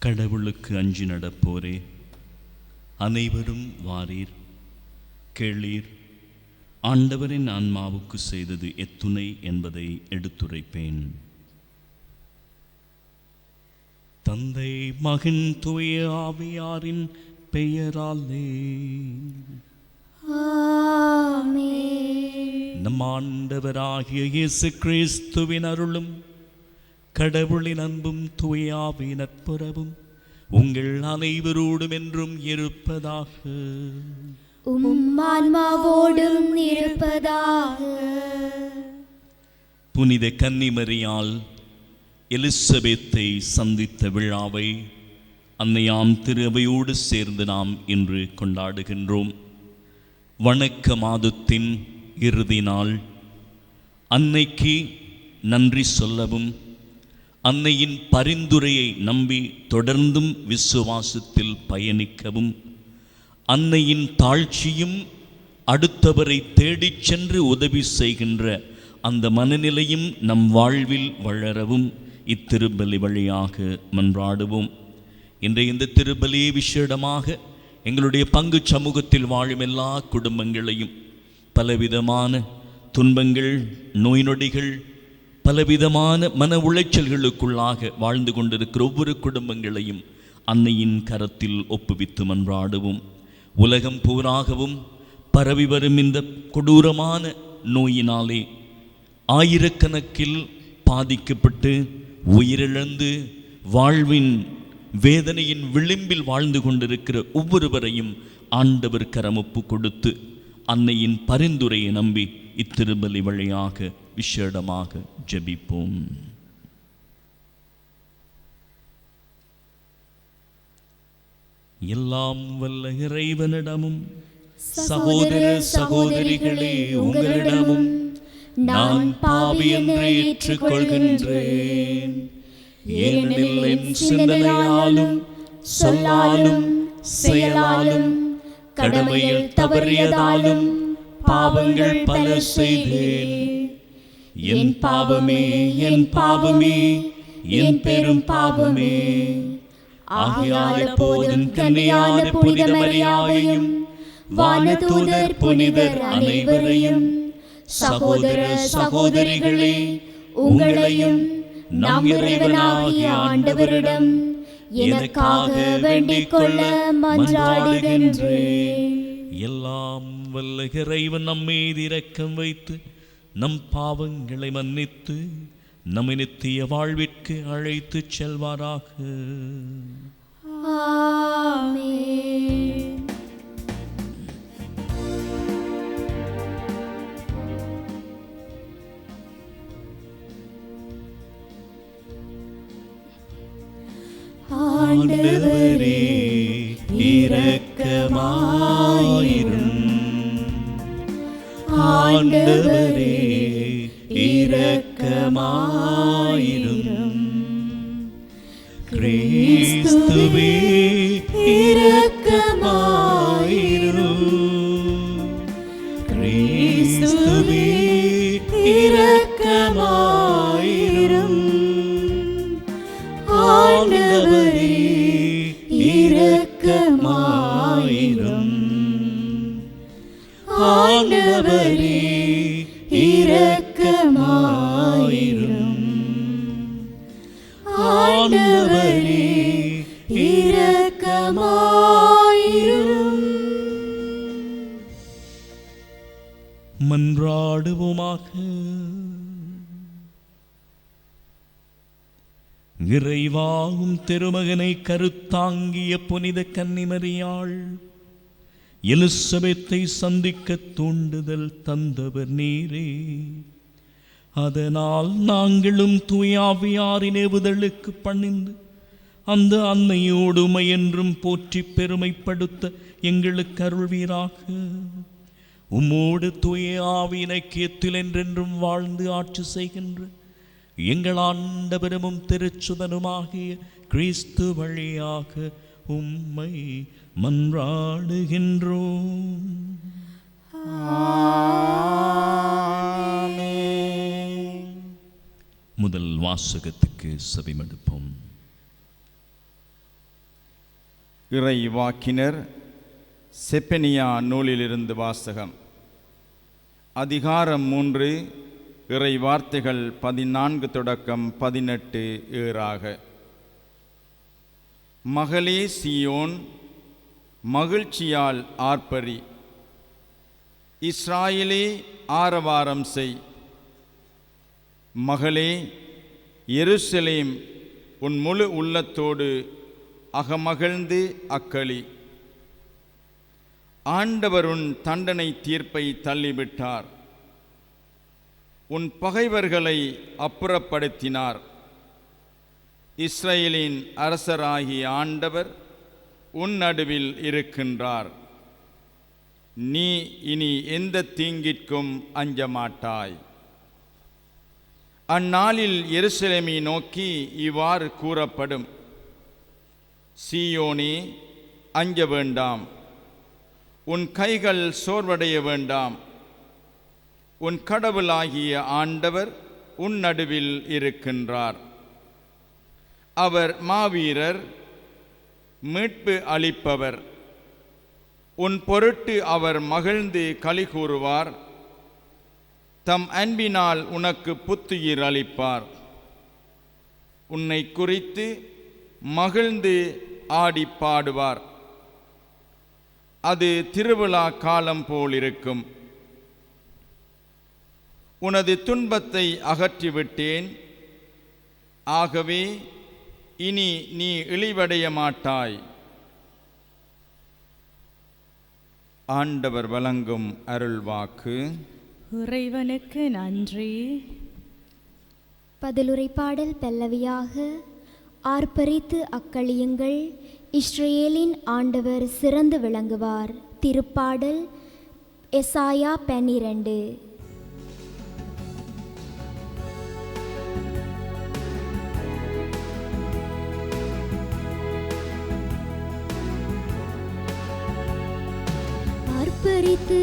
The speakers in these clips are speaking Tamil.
கடவுளுக்கு அஞ்சி நடப்போரே, அனைவரும் வாரீர், கேளீர். ஆண்டவரின் ஆன்மாவுக்கு செய்தது எத்துணை என்பதை எடுத்துரைப்பேன். தந்தை, மகன், தூய ஆவியாரின் பெயராலே ஆமென். நம் ஆண்டவராகிய இயேசு கிறிஸ்துவின் அருளும் கடவுளின் அன்பும் தூய ஆவியின் நட்புறவும் உங்கள் அனைவரோடும் என்றும் இருப்பதாக. ஆன்மாவோடும் இருப்பதாக. புனித கன்னிமரியால் எலிசபெத்தை சந்தித்த விழாவை அன்னையாம் திரு அவையோடு சேர்ந்து நாம் இன்று கொண்டாடுகின்றோம். வணக்க மாதத்தின் இறுதி நாள். அன்னைக்கு நன்றி சொல்லவும், அன்னையின் பரிந்துரையை நம்பி தொடர்ந்தும் விசுவாசத்தில் பயணிக்கவும், அன்னையின் தாழ்ச்சியும் அடுத்தவரை தேடிச் சென்று உதவி செய்கின்ற அந்த மனநிலையும் நம் வாழ்வில் வளரவும் இத்திருப்பலி வழியாக மன்றாடுவோம். இன்றைய இந்த திருப்பலியை விசேடமாக எங்களுடைய பங்கு சமூகத்தில் வாழும் எல்லா குடும்பங்களையும் பலவிதமான துன்பங்கள், நோய் நொடிகள், பலவிதமான மன உளைச்சல்களுக்குள்ளாக வாழ்ந்து கொண்டிருக்கிற ஒவ்வொரு குடும்பங்களையும் அன்னையின் கரத்தில் ஒப்புவித்து மன்றாடுவோம். உலகம் பூராகவும் பரவி வரும் இந்த கொடூரமான நோயினாலே ஆயிரக்கணக்கில் பாதிக்கப்பட்டு உயிரிழந்து வாழ்வின் வேதனையின் விளிம்பில் வாழ்ந்து கொண்டிருக்கிற ஒவ்வொருவரையும் ஆண்டவர் கரமொப்பு கொடுத்து அன்னையின் பரிந்துரையை நம்பி இத்திருப்பலி வழியாக விசேடமாக ஜெபிப்போம். எல்லாம் வல்ல இறைவனிடமும் சகோதர சகோதரிகளே உங்களிடமும் நான் பாவி என்று ஏற்றுக்கொள்கின்றேன். ஏனெனில் என் சிந்தனையாலும் சொல்லாலும் செயலாலும் கடமையில் தவறியதாலும் பாவங்கள் பல செய்தேன். என் பாவமே, என் பாவமே, என் பெரும் பாவமே. ஆகையால் எப்போதும் கன்னியான புனித மரியாவையும் வானதூதர் புனிதர் அனைவரையும் சகோதர சகோதரிகளே உங்களையும் நம் இறைவனாகிய ஆண்டவரிடம் எனக்காக வேண்டிக் கொள்ள மன்றாடுகின்றேன். எல்லாம் வல்ல இறைவன் நம்மீது இரக்கம் வைத்து நம் பாவங்களை மன்னித்து நம்மை நித்திய வாழ்விற்கு அழைத்து செல்வாராக. ஆமென். ஆண்டவரே இரக்கமாயிரும். ஆண்டவரே இரக்கமாயிரும். கிறிஸ்துவே இரக்கமாயிரும். கிறிஸ்துவே இரக்கமாயிரும். ஆண்டவரே இரக்கமாயிரும். ஆண்டவரே இரக்கமாயிரும். ஆண்டவரே இரக்கமாயிரும். மன்றாடுவோமாக. இறைவாவும் திருமகனை கருத்தாங்கிய புனித கன்னிமரியாள் எலிசபெத்தை சந்திக்க தூண்டுதல் தந்தவர் நீரே. அதனால் நாங்களும் தூயாவியாரின் ஏவுதலுக்கு பணிந்து அந்த அன்னையோடு உமையென்றும் போற்றி பெருமைப்படுத்த எங்களுக்கு அருள்வீராக. உம்மோடு தூய ஆவியின் ஐக்கியத்தில் என்றென்றும் வாழ்ந்து ஆட்சி செய்கின்ற எங்கள் ஆண்டவரும் திருச்சுதனுமாகிய கிறிஸ்து வழியாக உம்மை மன்றாடுகின்றோம். முதல் வாசகத்துக்கு செவிமடுப்போம். இறை வாக்கினர் செப்பனியா நூலிலிருந்து வாசகம். அதிகாரம் 3, இறை வார்த்தைகள் 14 தொடக்கம் 18 ஏறாக. மகளே சீயோன், மகிழ்ச்சியால் ஆர்ப்பரி, இஸ்ராயேலே ஆரவாரம் செய். மகளே எருசலேம், உன் முழு உள்ளத்தோடு அகமகிழ்ந்து அக்களி. ஆண்டவர் உன் தண்டனை தீர்ப்பை தள்ளிவிட்டார், உன் பகைவர்களை அப்புறப்படுத்தினார். இஸ்ரவேலின் அரசராகிய ஆண்டவர் உன் நடுவில் இருக்கின்றார். நீ இனி எந்த தீங்கிற்கும் அஞ்ச மாட்டாய். அந்நாளில் எருசலேமை நோக்கி இவ்வாறு கூறப்படும்: சீயோனே, அஞ்ச வேண்டாம், உன் கைகள் சோர்வடைய வேண்டாம். உன் கடவுளாகிய ஆண்டவர் உன் நடுவில் இருக்கின்றார். அவர் மாவீரர், மீட்பு அளிப்பவர். உன் பொருட்டு அவர் மகிழ்ந்து களி கூறுவார். தம் அன்பினால் உனக்கு புத்துயிர் அளிப்பார். உன்னை குறித்து மகிழ்ந்து ஆடி பாடுவார். அது திருவிழா காலம் போலிருக்கும். உனது துன்பத்தை அகற்றிவிட்டேன், ஆகவே இனி நீ இழிவடைய மாட்டாய். ஆண்டவர் வழங்கும் அருள்வாக்கு. இறைவனுக்கு நன்றி. பதிலுரை பாடல் பல்லவியாக. ஆர்ப்பரித்து அக்களியுங்கள், இஸ்ரவேலின் ஆண்டவர் சிறந்து விளங்குவார். திருப்பாடல் எசாயா 12. ஆர்ப்பரித்து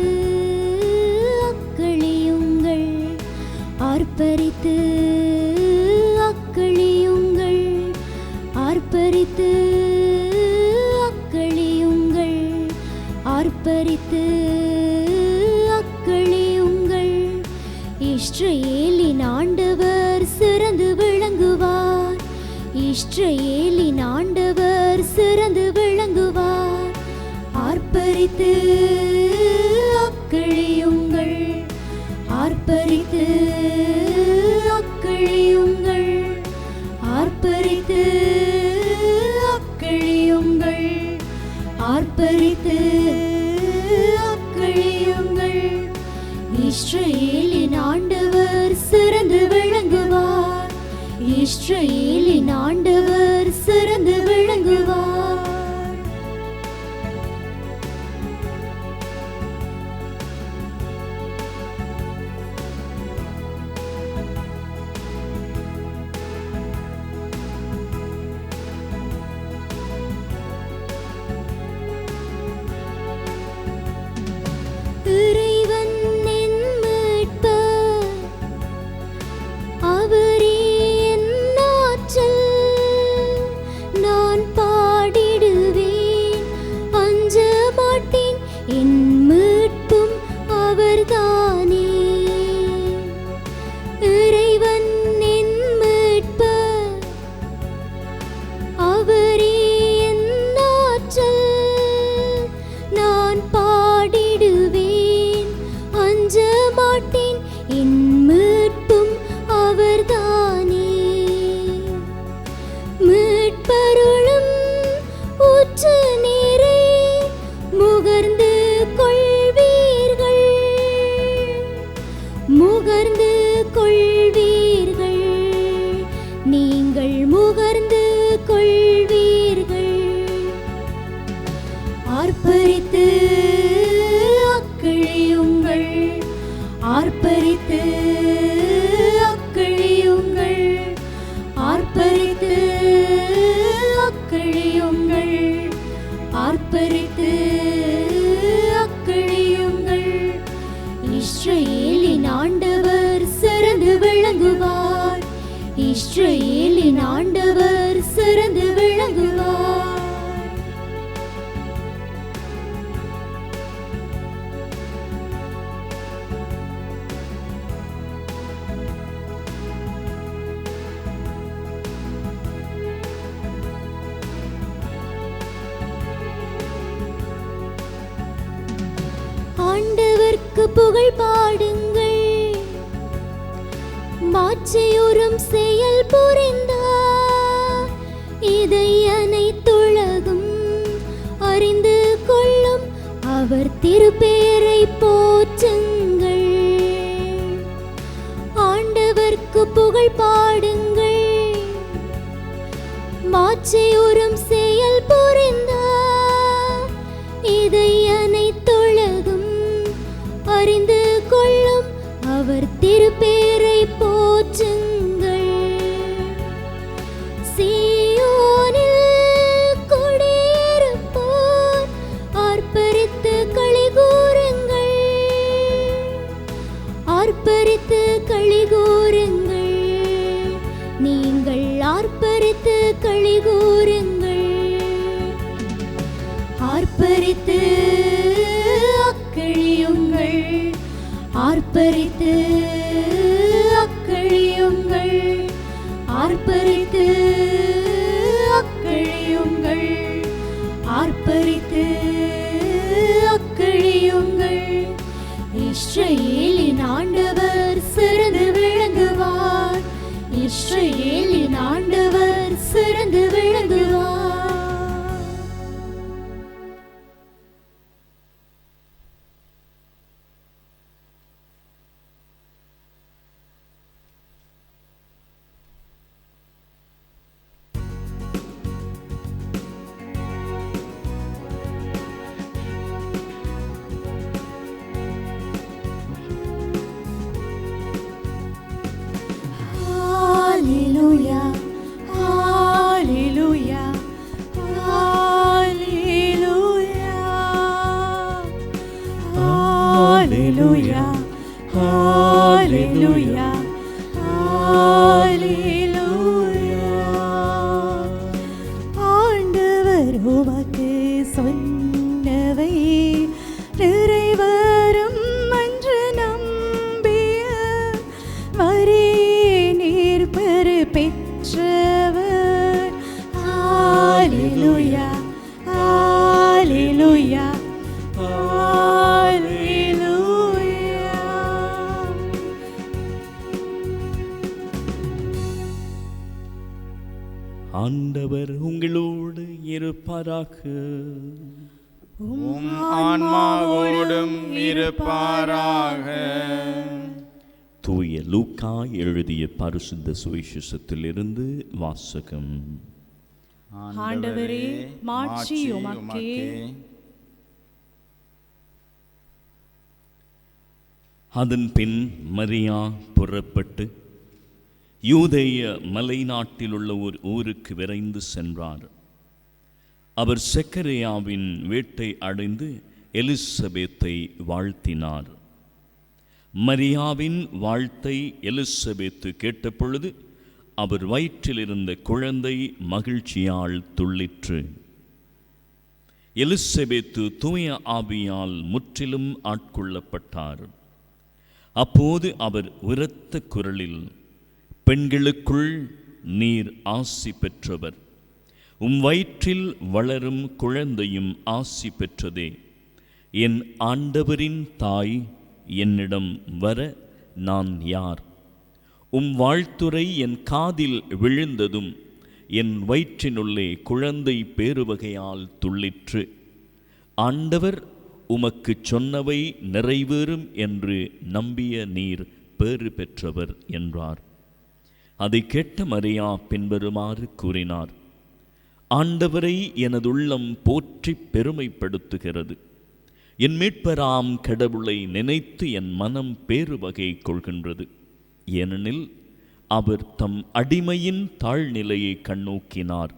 அக்களியுங்கள், ஆர்ப்பரித்து அக்களியுங்கள், ஆர்ப்பரித்து அக்களியுங்கள், ஆர்ப்பரித்து அக்களியுங்கள். இஸ்ரவேலின் ஆண்டவர் சிறந்து விளங்குவார், இஸ்ரவேலின் ஆண்டவர் சிறந்து விளங்குவார். ஆர்ப்பரித்து அக்களியுங்கள், ஆர்ப்பரித்து அக்களியுங்கள், ஆர்ப்பரித்து அக்களியுங்கள், ஆர்ப்பரித்து அக்களியுங்கள். இஸ்ரவேலின் ஆண்டவர் சிறந்து விளங்குவார், இஸ்ரவேலின் ஆண்டவர் சிறந்து விளங்குவார். இறைவன் என் மீட்பர், அவரே என் ஆற்றல். புகழ் பாடுங்கள். மாட்சியுறும் செயல் புரிந்தார், இதை அனைத்துலகும் அறிந்து கொள்ளும். அவர் திருப்பேரை போற்றுங்கள். ஆண்டவர்க்கு புகழ் பாடுங்கள். மாட்சியுறும் செயல் புரிந்தார், இதை அனைத்துலகும் அறிந்து கொள்ளும். அவர் திருப்பேரை போற்றுங்கள். சீயோனில் குடியிருப்போர் ஆர்ப்பரித்து களி கூறுங்கள். ஆர்ப்பரித்து களி கூறுங்கள். நீங்கள் ஆர்ப்பரித்து களி கூறுங்கள். ஆர்ப்பரித்து அக்கழியுங்கள். ஆர்ப்பரித்து அக்கழியுங்கள். ஆர்ப்பரித்து அக்கழியுங்கள். ஆர்ப்பரித்து அக்கழியுங்கள். இஸ்ரவேலின் ஆண்டவர் சிறந்து விளங்குவார். இஸ்ரவேலின் ஆண்டவர் சிறந்து விளங்குவார். ஆண்டவர் உங்களோடு இருப்பாராக. உம் ஆன்மாவோடும் இருப்பாராக. தூய லூக்கா எழுதிய பரிசுத்த சுவிசேஷத்திலிருந்து வாசகம். ஆண்டவரே, மாட்சி உமக்கே. அதன் பின் மரியா புறப்பட்டு யூதேய மலைநாட்டில் உள்ள ஒரு ஊருக்கு விரைந்து சென்றார். அவர் செக்கரியாவின் வீட்டை அடைந்து எலிசபேத்தை வாழ்த்தினார். மரியாவின் வாழ்த்தை எலிசபேத்து கேட்டபொழுது அவர் வயிற்றில் இருந்த குழந்தை மகிழ்ச்சியால் துள்ளிற்று. எலிசபேத்து தூய ஆவியால் முற்றிலும் ஆட்கொள்ளப்பட்டார். அப்போது அவர் உரத்த குரலில், பெண்களுக்குள் நீர் ஆசி பெற்றவர், உம் வயிற்றில் வளரும் குழந்தையும் ஆசி பெற்றதே. என் ஆண்டவரின் தாய் என்னிடம் வர நான் யார்? உம் வாழ்த்துரை என் காதில் விழுந்ததும் என் வயிற்றினுள்ளே குழந்தை பேருவகையால் துள்ளிற்று. ஆண்டவர் உமக்கு சொன்னவை நிறைவேறும் என்று நம்பிய நீர் பேறு பெற்றவர் என்றார். அதை கேட்ட மரியா பின்வருமாறு கூறினார்: ஆண்டவரை எனதுள்ளம் போற்றி பெருமைப்படுத்துகிறது. என் மீட்பராம் கடவுளை நினைத்து என் மனம் பேருவகை கொள்கின்றது. ஏனெனில் அவர் தம் அடிமையின் தாழ்நிலையை கண்ணோக்கினார்.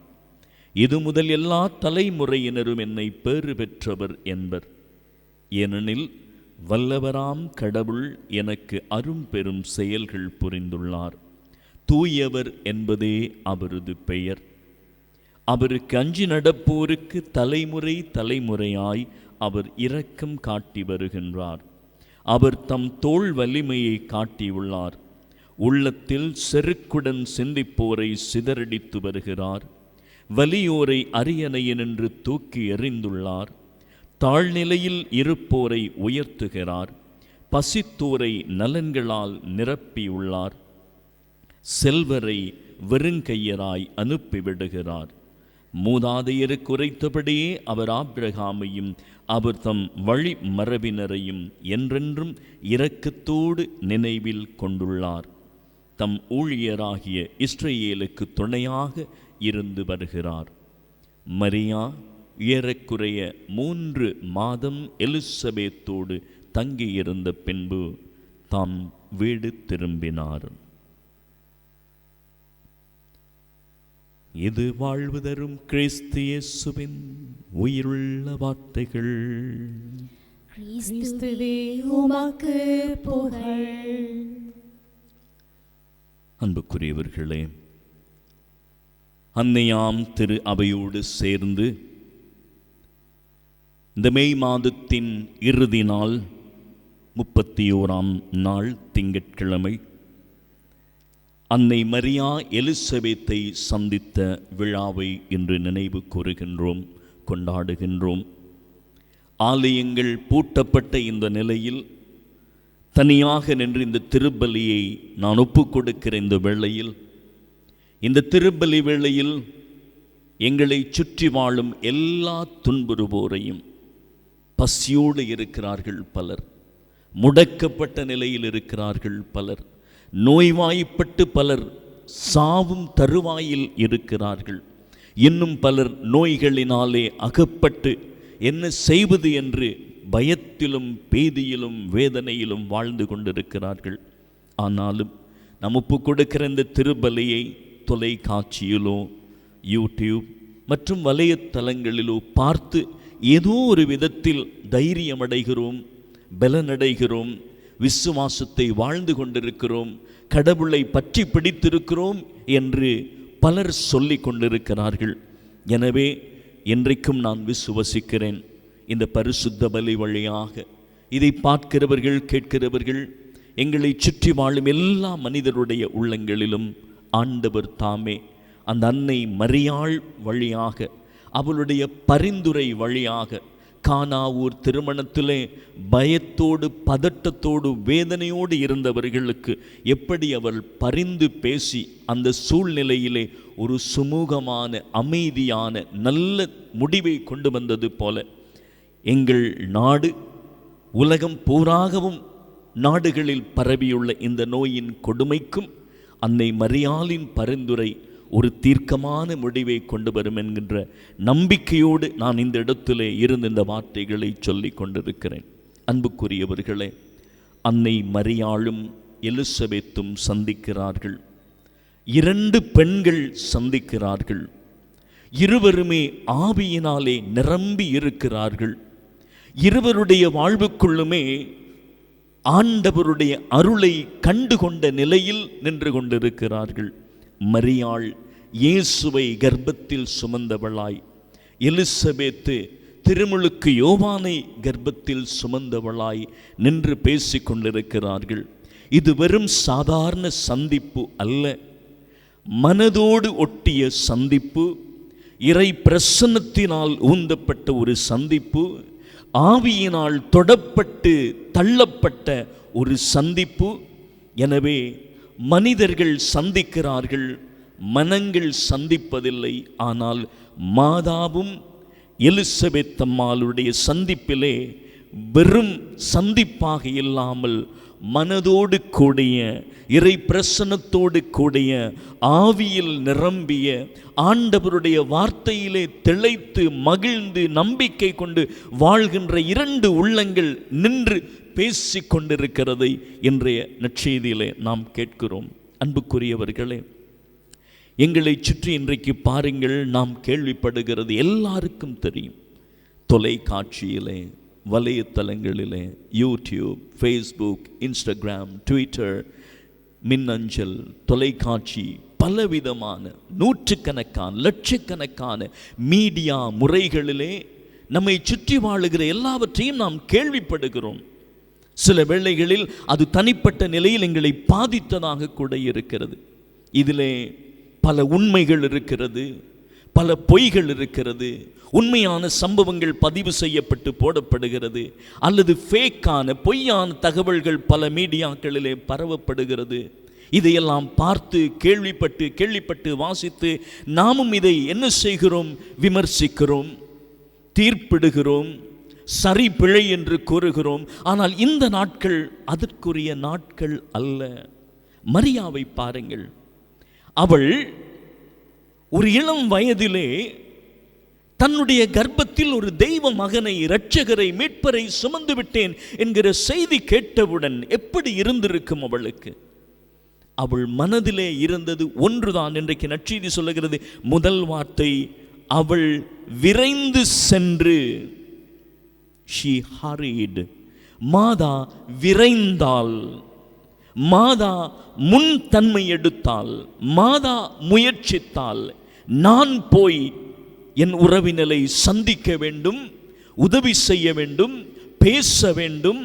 இது முதல் எல்லா தலைமுறையினரும் என்னை பேறு பெற்றவர் என்பர். ஏனெனில் வல்லவராம் கடவுள் எனக்கு அரும்பெரும் செயல்கள் புரிந்துள்ளார். தூயவர் என்பதே அவரது பெயர். அவருக்கு அஞ்சி நடப்போருக்கு தலைமுறை தலைமுறையாய் அவர் இரக்கம் காட்டி வருகின்றார். அவர் தம் தோள் வலிமையை காட்டியுள்ளார். உள்ளத்தில் செருக்குடன் சிந்திப்போரை சிதறடித்து வருகிறார். வலியோரை அரியணையினின்று தூக்கி எறிந்துள்ளார். தாழ்நிலையில் இருப்போரை உயர்த்துகிறார். பசித்தோரை நலன்களால் நிரப்பியுள்ளார். செல்வரை வெறுங்கையராய் அனுப்பிவிடுகிறார். மூதாதையருக்கு உரைத்தபடியே அவர் ஆபிரகாமையும் அவர் தம் வழி மரபினரையும் என்றென்றும் இரக்கத்தோடு நினைவில் கொண்டுள்ளார். தம் ஊழியராகிய இஸ்ரவேலுக்கு துணையாக இருந்து வருகிறார். மரியா ஏறக்குறைய 3 மாதம் எலிசபேத்தோடு தங்கியிருந்த பின்பு தாம் வீடு திரும்பினார். இது வாழ்வு தரும் கிறிஸ்து இயேசுவின் உயிருள்ள வார்த்தைகள். கிறிஸ்துவே உமக்கு புகழ். அன்புக்குரியவர்களே, அன்னையாம் திரு அவையோடு சேர்ந்து இந்த மே மாதத்தின் இறுதி நாள் 31ஆம் நாள் திங்கட்கிழமை அன்னை மரியா எலிசபேத்தை சந்தித்த விழாவை இன்று நினைவு கூறுகின்றோம், கொண்டாடுகின்றோம். ஆலயங்கள் பூட்டப்பட்ட இந்த நிலையில் தனியாக நின்று இந்த திருப்பலியை நான் ஒப்புக்கொடுக்கிற இந்த வேளையில், இந்த திருப்பலி வேளையில் எங்களை சுற்றி வாழும் எல்லா துன்புறுவோரையும், பசியோடு இருக்கிறார்கள் பலர், முடக்கப்பட்ட நிலையில் இருக்கிறார்கள் பலர், நோய்வாய்ப்பட்டு பலர் சாவும் தருவாயில் இருக்கிறார்கள், இன்னும் பலர் நோய்களினாலே அகப்பட்டு என்ன செய்வது என்று பயத்திலும் பேதியிலும் வேதனையிலும் வாழ்ந்து கொண்டிருக்கிறார்கள். ஆனாலும் நாம் ஒப்பு கொடுக்கிற இந்த திருப்பலியை தொலைக்காட்சியிலோ யூடியூப் மற்றும் வலைத்தளங்களிலோ பார்த்து ஏதோ ஒரு விதத்தில் தைரியமடைகிறோம், பலனடைகிறோம், விசுவாசத்தை வாழ்ந்து கொண்டிருக்கிறோம், கடவுளை பற்றி பிடித்திருக்கிறோம் என்று பலர் சொல்லிக் கொண்டிருக்கிறார்கள். எனவே என்றைக்கும் நான் விசுவசிக்கிறேன், இந்த பரிசுத்த பலி வழியாக இதை பார்க்கிறவர்கள் கேட்கிறவர்கள் எங்களை சுற்றி வாழும் எல்லா மனிதருடைய உள்ளங்களிலும் ஆண்டவர் தாமே அந்த அன்னை மரியாள் வழியாக, அவளுடைய பரிந்துரை வழியாக, கானாவூர் திருமணத்திலே பயத்தோடு பதட்டத்தோடு வேதனையோடு இருந்தவர்களுக்கு எப்படி அவள் பரிந்து பேசி அந்த சூழ்நிலையிலே ஒரு சுமூகமான அமைதியான நல்ல முடிவை கொண்டு வந்தது போல, எங்கள் நாடு உலகம் பூராகவும் நாடுகளில் பரவியுள்ள இந்த நோயின் கொடுமைக்கும் அன்னை மரியாளின் பரிந்துரை ஒரு தீர்க்கமான முடிவை கொண்டு வரும் என்கின்ற நம்பிக்கையோடு நான் இந்த இடத்திலே இருந்து இந்த வார்த்தைகளை சொல்லி கொண்டிருக்கிறேன். அன்புக்குரியவர்களே, அன்னை மரியாளும் எலிசபெத்தும் சந்திக்கிறார்கள். 2 பெண்கள் சந்திக்கிறார்கள். இருவருமே ஆவியினாலே நிரம்பி இருக்கிறார்கள். இருவருடைய வாழ்வுக்குள்ளுமே ஆண்டவருடைய அருளை கண்டுகொண்ட நிலையில் நின்று கொண்டிருக்கிறார்கள். மரியாள் இயேசுவை கர்ப்பத்தில் சுமந்தவளாய், எலிசபெத்து திருமுழுக்கு யோவானை கர்ப்பத்தில் சுமந்தவளாய் நின்று பேசிக் கொண்டிருக்கிறார்கள். இது வெறும் சாதாரண சந்திப்பு அல்ல, மனதோடு ஒட்டிய சந்திப்பு, இறை பிரசன்னத்தினால் ஊந்தப்பட்ட ஒரு சந்திப்பு, ஆவியினால் தொடப்பட்டு தள்ளப்பட்ட ஒரு சந்திப்பு. எனவே மனிதர்கள் சந்திக்கிறார்கள், மனங்கள் சந்திப்பதில்லை. ஆனால் மாதாவும் எலிசபெத் அம்மாளுடைய சந்திப்பிலே வெறும் சந்திப்பாக இல்லாமல் மனதோடு கூடிய, இறை பிரசன்னத்தோடு கூடிய, ஆவியில் நிரம்பிய, ஆண்டவருடைய வார்த்தையிலே திளைத்து மகிழ்ந்து நம்பிக்கை கொண்டு வாழ்கின்ற 2 உள்ளங்கள் நின்று பேசிக் கொண்டிருக்கிறதை இன்றைய நற்செய்தியிலே நாம் கேட்கிறோம். அன்புக்குரியவர்களே, எங்களை சுற்றி இன்றைக்கு பாருங்கள், நாம் கேள்விப்படுகிறது எல்லாருக்கும் தெரியும். தொலைக்காட்சியிலே, வலைத்தளங்களிலே, யூடியூப், ஃபேஸ்புக், இன்ஸ்டாகிராம், ட்விட்டர், மின்னஞ்சல், தொலைக்காட்சி, பலவிதமான நூற்றுக்கணக்கான லட்சக்கணக்கான மீடியா முறைகளிலே நம்மை சுற்றி வாழுகிற எல்லாவற்றையும் நாம் கேள்விப்படுகிறோம். சில வேளைகளில் அது தனிப்பட்ட நிலையில் எங்களை பாதித்ததாக கூட இருக்கிறது. இதிலே பல உண்மைகள் இருக்கிறது, பல பொய்கள் இருக்கிறது, உண்மையான சம்பவங்கள் பதிவு செய்யப்பட்டு போடப்படுகிறது, அல்லது ஃபேக்கான பொய்யான தகவல்கள் பல மீடியாக்களிலே பரவப்படுகிறது. இதையெல்லாம் பார்த்து கேள்விப்பட்டு வாசித்து நாமும் இதை என்ன செய்கிறோம்? விமர்சிக்கிறோம், தீர்ப்பிடுகிறோம், சரி பிழை என்று கூறுகிறோம். ஆனால் இந்த நாட்கள் அதற்குரிய நாட்கள் அல்ல. மரியாவை பாருங்கள். அவள் ஒரு இளம் வயதிலே தன்னுடைய கர்ப்பத்தில் ஒரு தெய்வ மகனை, இரட்சகரை, மீட்பரை சுமந்து விட்டேன் என்கிற செய்தி கேட்டவுடன் எப்படி இருந்திருக்கும் அவளுக்கு? அவள் மனதிலே இருந்தது ஒன்றுதான். இன்றைக்கு நற்செய்தி சொல்லுகிறது, முதல் வார்த்தை, அவள் விரைந்து சென்று, she hurried. மாதா விரைந்தாள், மாதா முன் தன்மை எடுத்தாள், மாதா முயற்சித்தாள். நான் போய் என் உறவினரை சந்திக்க வேண்டும், உதவி செய்ய வேண்டும், பேச வேண்டும்,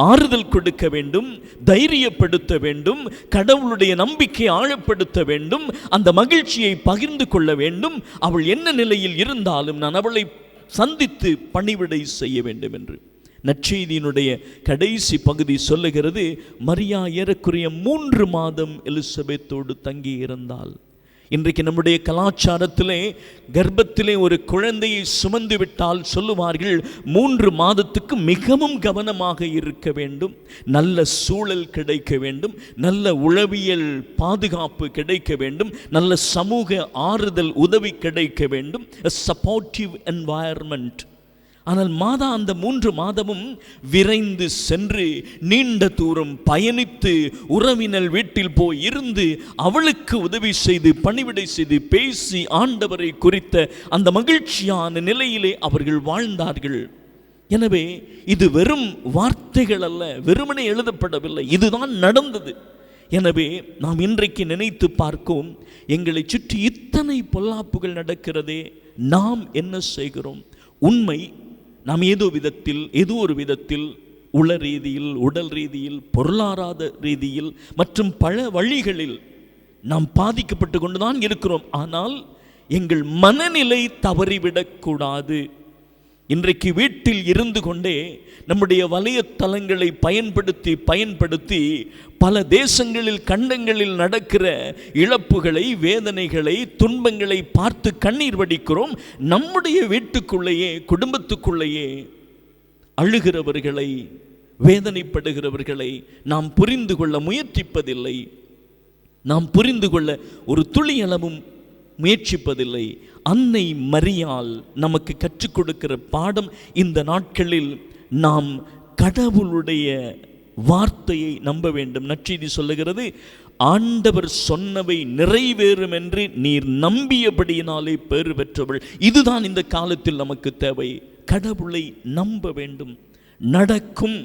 ஆறுதல் கொடுக்க வேண்டும், தைரியப்படுத்த வேண்டும், கடவுளுடைய நம்பிக்கை ஆழப்படுத்த வேண்டும், அந்த மகிழ்ச்சியை பகிர்ந்து கொள்ள வேண்டும். அவள் என்ன நிலையில் இருந்தாலும் நான் அவளை சந்தித்து பணிவிடை செய்ய வேண்டும் என்று நற்செய்தியினுடைய கடைசி பகுதி சொல்லுகிறது. மரியா ஏறக்குறைய 3 மாதம் எலிசபெத்தோடு தங்கி இருந்தாள். இன்றைக்கு நம்முடைய கலாச்சாரத்திலே கர்ப்பத்திலே ஒரு குழந்தையை சுமந்து விட்டால் சொல்லுவார்கள், 3 மாதத்துக்கு மிகவும் கவனமாக இருக்க வேண்டும், நல்ல சூழல் கிடைக்க வேண்டும், நல்ல உளவியல் பாதுகாப்பு கிடைக்க வேண்டும், நல்ல சமூக ஆறுதல் உதவி கிடைக்க வேண்டும், a supportive environment. ஆனால் மாதா அந்த 3 மாதமும் விரைந்து சென்று நீண்ட தூரம் பயணித்து உறவினர் வீட்டில் போய் இருந்து அவளுக்கு உதவி செய்து பணிவிடை செய்து பேசி ஆண்டவரை குறித்த அந்த மகிழ்ச்சியான நிலையிலே அவர்கள் வாழ்ந்தார்கள். எனவே இது வெறும் வார்த்தைகள் அல்ல, வெறுமனே எழுதப்படவில்லை, இதுதான் நடந்தது. எனவே நாம் இன்றைக்கு நினைத்து பார்க்கும், எங்களை சுற்றி இத்தனை பொல்லாப்புகள் நடக்கிறதே, நாம் என்ன செய்கிறோம்? உண்மை, நாம் ஏதோ ஒரு விதத்தில் உள ரீதியில், உடல் ரீதியில், பொருளாதார ரீதியில் மற்றும் பல வழிகளில் நாம் பாதிக்கப்பட்டு கொண்டுதான் இருக்கிறோம். ஆனால் எங்கள் மனநிலை தவறிவிடக்கூடாது. இன்றைக்கு வீட்டில் இருந்து கொண்டே நம்முடைய வலைத்தளங்களை பயன்படுத்தி பல தேசங்களில், கண்டங்களில் நடக்கிற இழப்புகளை, வேதனைகளை, துன்பங்களை பார்த்து கண்ணீர் வடிக்கிறோம். நம்முடைய வீட்டுக்குள்ளேயே, குடும்பத்துக்குள்ளேயே அழுகிறவர்களை, வேதனைப்படுகிறவர்களை நாம் புரிந்து கொள்ள முயற்சிப்பதில்லை. நாம் புரிந்து கொள்ள ஒரு துளியளவும் முயற்சிப்பதில்லை. அன்னை மரியாள் நமக்கு கற்றுக் கொடுக்கிற பாடம் இந்த நாட்களில் நாம் கடவுளுடைய வார்த்தையை நம்ப வேண்டும். நற்செய்தி சொல்லுகிறது, ஆண்டவர் சொன்னவை நிறைவேறும் என்று நீர் நம்பியபடியினாலே பேறு பெற்றவள். இதுதான் இந்த காலத்தில் நமக்கு தேவை. கடவுளை நம்ப வேண்டும். நடக்கும்.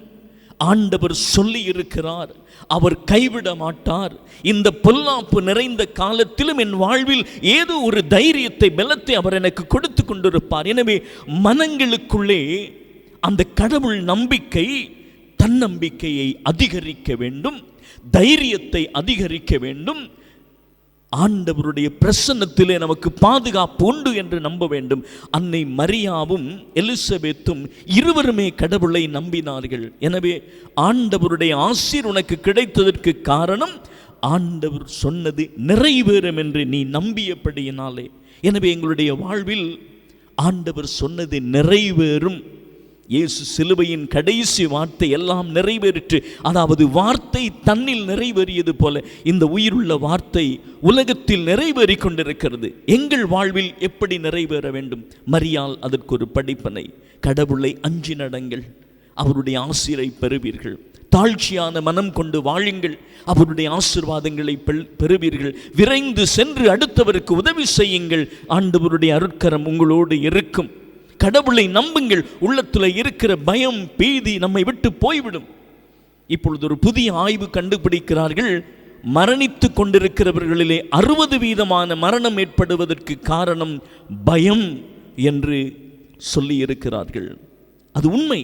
ஆண்டவர் சொல்லி இருக்கிறார், அவர் கைவிட மாட்டார். இந்த பொல்லாப்பு நிறைந்த காலத்திலும் என் வாழ்வில் ஏதோ ஒரு தைரியத்தை, பலத்தை அவர் எனக்கு கொடுத்து கொண்டிருப்பார். எனவே மனங்களுக்குள்ளே அந்த கடவுள் நம்பிக்கை, தன்னம்பிக்கையை அதிகரிக்க வேண்டும், தைரியத்தை அதிகரிக்க வேண்டும். ஆண்டவருடைய பிரசன்னத்திலே நமக்கு பாதுகாப்பு உண்டு என்று நம்ப வேண்டும். அன்னை மரியாவும் எலிசபெத்தும் இருவருமே கடவுளை நம்பினார்கள். எனவே ஆண்டவருடைய ஆசீர் உனக்கு கிடைத்ததற்கு காரணம், ஆண்டவர் சொன்னது நிறைவேறும் என்று நீ நம்பியபடியினாலே. எனவே எங்களுடைய வாழ்வில் ஆண்டவர் சொன்னது நிறைவேறும். இயேசு சிலுவையின் கடைசி வார்த்தை எல்லாம் நிறைவேறிற்று. அதாவது வார்த்தை தன்னில் நிறைவேறியது போல இந்த உயிருள்ள வார்த்தை உலகத்தில் நிறைவேறி கொண்டிருக்கிறது. எங்கள் வாழ்வில் எப்படி நிறைவேற வேண்டும்? மரியாள் அதற்கு ஒரு படிப்பனை. கடவுளை அஞ்சி நடங்கள், அவருடைய ஆசீரை பெறுவீர்கள். தாழ்ச்சியான மனம் கொண்டு வாழுங்கள், அவருடைய ஆசீர்வாதங்களை பெறுவீர்கள். விரைந்து சென்று அடுத்தவருக்கு உதவி செய்யுங்கள், ஆண்டவருடைய அருட்கரம் உங்களோடு இருக்கும். கடவுளை நம்புங்கள். உள்ளத்தில் இருக்கிற பயம், பீதி நம்மை விட்டு போய்விடும். இப்பொழுது ஒரு புதிய ஆய்வு கண்டுபிடிக்கிறார்கள், மரணித்து கொண்டிருக்கிறவர்களிலே 60% மரணம் ஏற்படுவதற்கு காரணம் பயம் என்று சொல்லி இருக்கிறார்கள். அது உண்மை.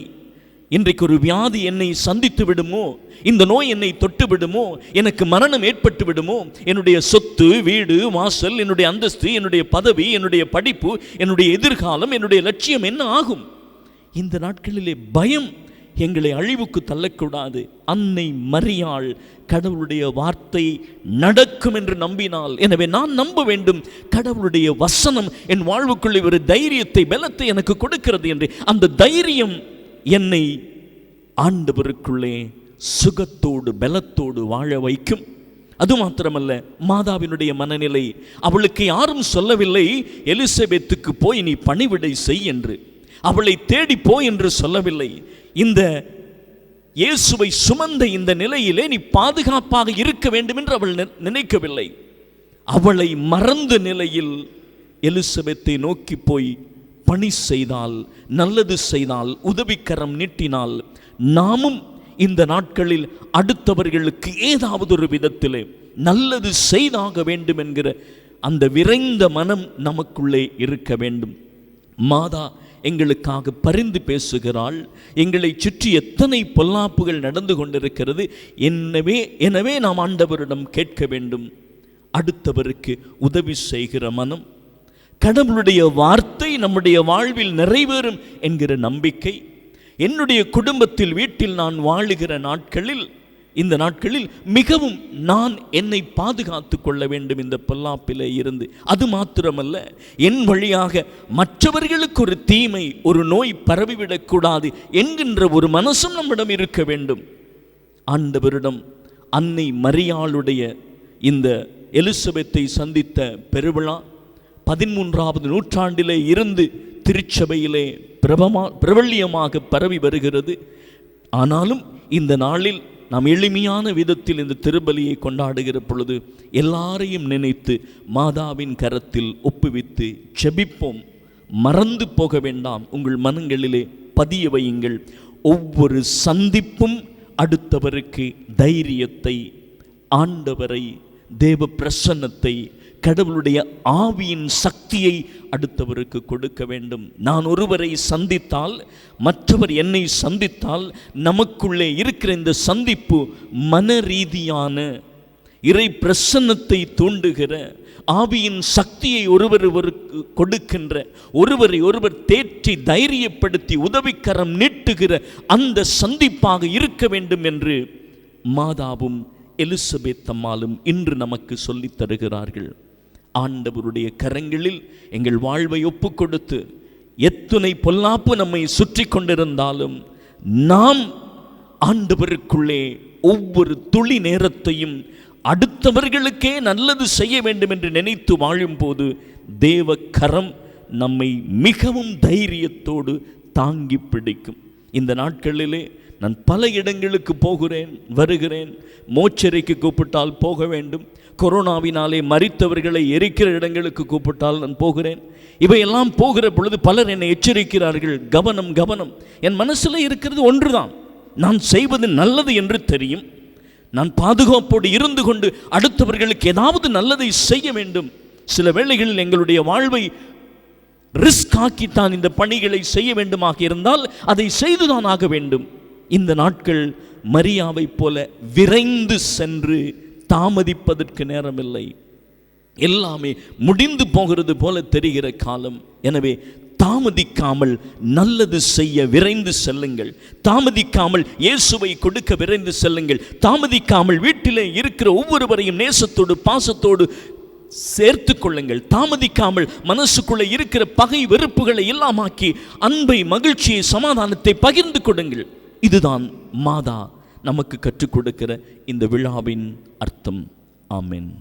இன்றைக்கு ஒரு வியாதி என்னை சந்தித்து விடுமோ, இந்த நோய் என்னை தொட்டு விடுமோ, எனக்கு மரணம் ஏற்பட்டு விடுமோ, என்னுடைய சொத்து, வீடு, வாசல், என்னுடைய அந்தஸ்து, என்னுடைய பதவி, என்னுடைய படிப்பு, என்னுடைய எதிர்காலம், என்னுடைய லட்சியம் என்ன ஆகும்? இந்த நாட்களிலே பயம் எங்களை அழிவுக்கு தள்ளக்கூடாது. அன்னை மரியாள் கடவுளுடைய வார்த்தை நடக்கும் என்று நம்பினாள். எனவே நான் நம்ப வேண்டும், கடவுளுடைய வசனம் என் வாழ்வுக்குள்ளே ஒரு தைரியத்தை, பலத்தை எனக்கு கொடுக்கிறது என்று. அந்த தைரியம் என்னை ஆண்டவருக்குள்ளே சுகத்தோடு பலத்தோடு வாழ வைக்கும். அது மாத்திரமல்ல, மாதாவினுடைய மனநிலை, அவளுக்கு யாரும் சொல்லவில்லை எலிசபெத்துக்கு போய் நீ பணிவிடை செய் என்று, அவளை தேடி போ என்று சொல்லவில்லை. இந்த இயேசுவை சுமந்த இந்த நிலையிலே நீ பாதுகாப்பாக இருக்க வேண்டும் என்று அவள் நினைக்கவில்லை. அவளை மறந்த நிலையில் எலிசபெத்தை நோக்கி போய் பணி செய்தால், நல்லது செய்தால், உதவிக்கரம் நீட்டினால், நாமும் இந்த நாட்களில் அடுத்தவர்களுக்கு ஏதாவது ஒரு விதத்திலே நல்லது செய்தாக வேண்டும் என்கிற அந்த விரைந்த மனம் நமக்குள்ளே இருக்க வேண்டும். மாதா எங்களுக்காக பரிந்து பேசுகிறாள். எங்களை சுற்றி எத்தனை பொல்லாப்புகள் நடந்து கொண்டிருக்கிறது. எனவே நாம் ஆண்டவரிடம் கேட்க வேண்டும். அடுத்தவருக்கு உதவி செய்கிற மனம், கடவுளுடைய வார்த்தை நம்முடைய வாழ்வில் நிறைவேறும் என்கிற நம்பிக்கை, என்னுடைய குடும்பத்தில், வீட்டில் நான் வாழுகிற நாட்களில், இந்த நாட்களில் மிகவும் நான் என்னை பாதுகாத்து கொள்ள வேண்டும் இந்த பொல்லாப்பிலே இருந்து. அது மாத்திரமல்ல, என் வழியாக மற்றவர்களுக்கு ஒரு தீமை, ஒரு நோய் பரவிவிடக்கூடாது என்கின்ற ஒரு மனசும் நம்மிடம் இருக்க வேண்டும். ஆண்டவரிடம் அன்னை மரியாளுடைய இந்த எலிசபெத்தை சந்தித்த பெருவிழா 13ஆவது நூற்றாண்டிலே இருந்து திருச்சபையிலே பிரபல்யமாக பரவி வருகிறது. ஆனாலும் இந்த நாளில் நாம் எளிமையான விதத்தில் இந்த திருப்பலியை கொண்டாடுகிற பொழுது எல்லாரையும் நினைத்து மாதாவின் கரத்தில் ஒப்புவித்து ஜெபிப்போம். மறந்து போக வேண்டாம், உங்கள் மனங்களிலே பதிய வையுங்கள். ஒவ்வொரு சந்திப்பும் அடுத்தவருக்கு தைரியத்தை, ஆண்டவரை, தேவ பிரசன்னத்தை, கடவுளுடைய ஆவியின் சக்தியை அடுத்தவருக்கு கொடுக்க வேண்டும். நான் ஒருவரை சந்தித்தால், மற்றவர் என்னை சந்தித்தால், நமக்குள்ளே இருக்கிற இந்த சந்திப்பு மன ரீதியான இறை பிரசன்னத்தை தூண்டுகிற, ஆவியின் சக்தியை ஒருவருக்கு கொடுக்கின்ற, ஒருவரை ஒருவர் தேற்றி தைரியப்படுத்தி உதவிக்கரம் நீட்டுகிற அந்த சந்திப்பாக இருக்க வேண்டும் என்று மாதாவும் எலிசபெத் அம்மாளும் இன்று நமக்கு சொல்லித் தருகிறார்கள். ஆண்டவருடைய கரங்களில் எங்கள் வாழ்வை ஒப்பு கொடுத்து, எத்துணை பொல்லாப்பு நம்மை சுற்றி கொண்டிருந்தாலும் நாம் ஆண்டவருக்குள்ளே ஒவ்வொரு துளி நேரத்தையும் அடுத்தவர்களுக்கே நல்லது செய்ய வேண்டும் என்று நினைத்து வாழும்போது தேவ கரம் நம்மை மிகவும் தைரியத்தோடு தாங்கி பிடிக்கும். இந்த நாட்களிலே நான் பல இடங்களுக்கு போகிறேன், வருகிறேன். மோச்சரைக்கு கூப்பிட்டால் போக வேண்டும். கொரோனாவினாலே மரித்தவர்களை எரிக்கிற இடங்களுக்கு கூப்பிட்டால் நான் போகிறேன். இவையெல்லாம் போகிற பொழுது பலர் என்னை எச்சரிக்கிறார்கள், கவனம் கவனம். என் மனசில் இருக்கிறது ஒன்றுதான், நான் செய்வது நல்லது என்று தெரியும். நான் பாதுகாப்போடு இருந்து கொண்டு அடுத்தவர்களுக்கு ஏதாவது நல்லதை செய்ய வேண்டும். சில வேளைகளில் எங்களுடைய வாழ்வை ரிஸ்க் ஆக்கித்தான் இந்த பணிகளை செய்ய வேண்டுமாக இருந்தால் அதை செய்துதான் ஆக வேண்டும். இந்த நாட்கள் மரியாவை போல விரைந்து சென்று தாமதிப்பதற்கு நேரமில்லை. எல்லாமே முடிந்து போகிறது போல தெரிகிற காலம். எனவே தாமதிக்காமல் நல்லது செய்ய விரைந்து செல்லுங்கள். தாமதிக்காமல் இயேசுவை கொடுக்க விரைந்து செல்லுங்கள். தாமதிக்காமல் வீட்டிலே இருக்கிற ஒவ்வொருவரையும் நேசத்தோடு பாசத்தோடு சேர்த்து கொள்ளுங்கள். தாமதிக்காமல் மனசுக்குள்ளே இருக்கிற பகை வெறுப்புகளை எல்லாமாக்கி அன்பை, மகிழ்ச்சியை, சமாதானத்தை பகிர்ந்து கொடுங்கள். இதுதான் மாதா நமக்கு கற்றுக் கொடுக்கிற இந்த விழாவின் அர்த்தம். ஆமென்.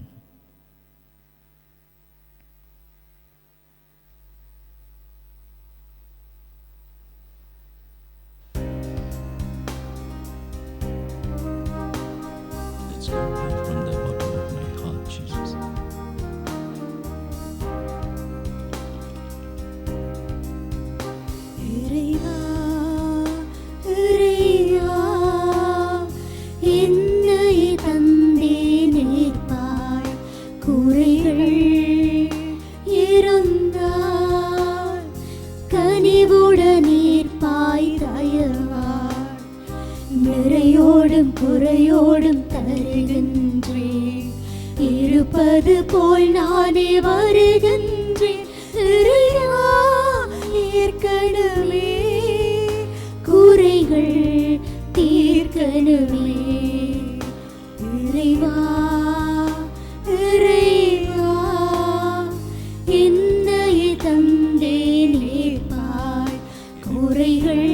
கனிவுடன் நீர்ப்பாய் தயவாய் நிறையோடும் குறையோடும் தருகின்றேன். இருப்பது போல் நானே வருகின்றேன். இறைவா, ஏற்கனவே குறைகள் தீர்க்கணுமே. இறைவா, இறைவா, என்னை தந்தேன் ஏற்பாய். குறைகள்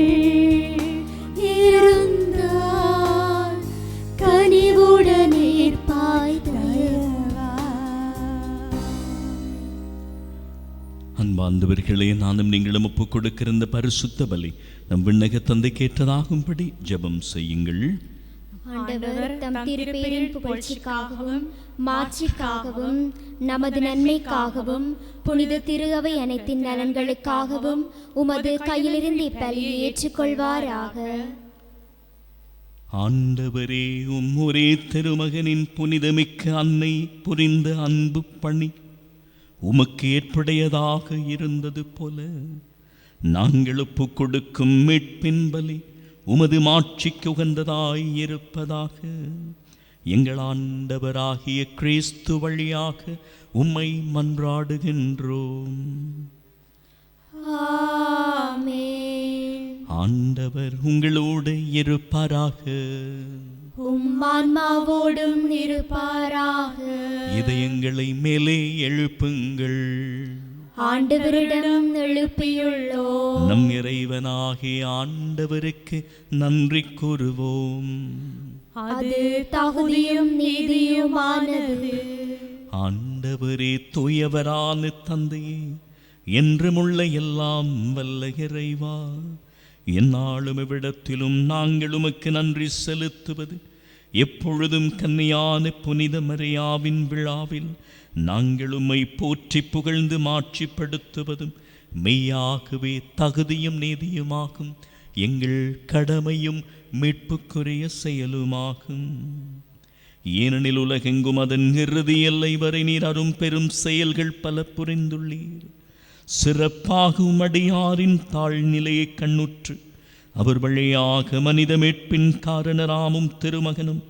இருந்தால் கனிவுடன் ஏற்பாய் தயவா. அன்பார்ந்தவர்களே, நானும் நீங்களும் ஒப்புக் கொடுக்கிற இந்த பரிசுத்த பலி நம் விண்ணக தந்தை கேட்டதாகும்படி ஜெபம் செய்யுங்கள். ஆண்டவர் தம் திருப்பேரின் புகழ்ச்சிக்காகவும் மாட்சிக்காகவும் நமது நன்மைக்காகவும் புனித திரு அவை அனைத்தின் நலன்களுக்காகவும் உமது கையிலிருந்து இப்பலியை ஏற்றுக்கொள்வாராக. ஆண்டவரே, உம் ஒரே திருமகனின் புனிதமிக்க அன்னை புரிந்த அன்பு பணி உமக்கு ஏற்புடையதாக இருந்தது போல நாங்கள் ஒப்புக் கொடுக்கும் மீட்பின் பலி உமது மாட்சிக்கு உகந்ததாய் இருப்பதாக. எங்கள் ஆண்டவராகிய கிறிஸ்து வழியாக உம்மை மன்றாடுகின்றோம். ஆமென். ஆண்டவர் உங்களோடு இருப்பாராக. உம் ஆன்மாவோடும் இருப்பாராக. இதயங்களை மேலே எழுப்புங்கள். ஆண்டவரிடம் எழுப்பியுள்ளோம். நம் இறைவனாகிய ஆண்டவருக்கு நன்றி கூறுவோம். அது தகுதியும் நீதியுமானது. ஆண்டவரே, தூயவரான தந்தையே, என்றுமுள்ள எல்லாம் வல்ல இறைவா, எந்நாளும் இவ்விடத்திலும் நாங்கள் உமக்கு நன்றி செலுத்துவது எப்பொழுதும் கன்னியான புனித மரியாவின் விழாவில் நாங்கள் உம்மை போற்றி புகழ்ந்து மாட்சிப்படுத்துவதும் மெய்யாகவே தகுதியும் நீதியுமாகும். எங்கள் கடமையும் மீட்புக்குரிய செயலுமாகும். ஏனெனில் உலகெங்கும் அதன் இறுதி எல்லை வரை நீர் அரும் பெரும் செயல்கள் பல புரிந்துள்ளீர். சிறப்பாக உமடியாரின் தாழ்நிலையை கண்ணுற்று அவர் வழியாக மனித மீட்பின் காரணராமும் திருமகனும்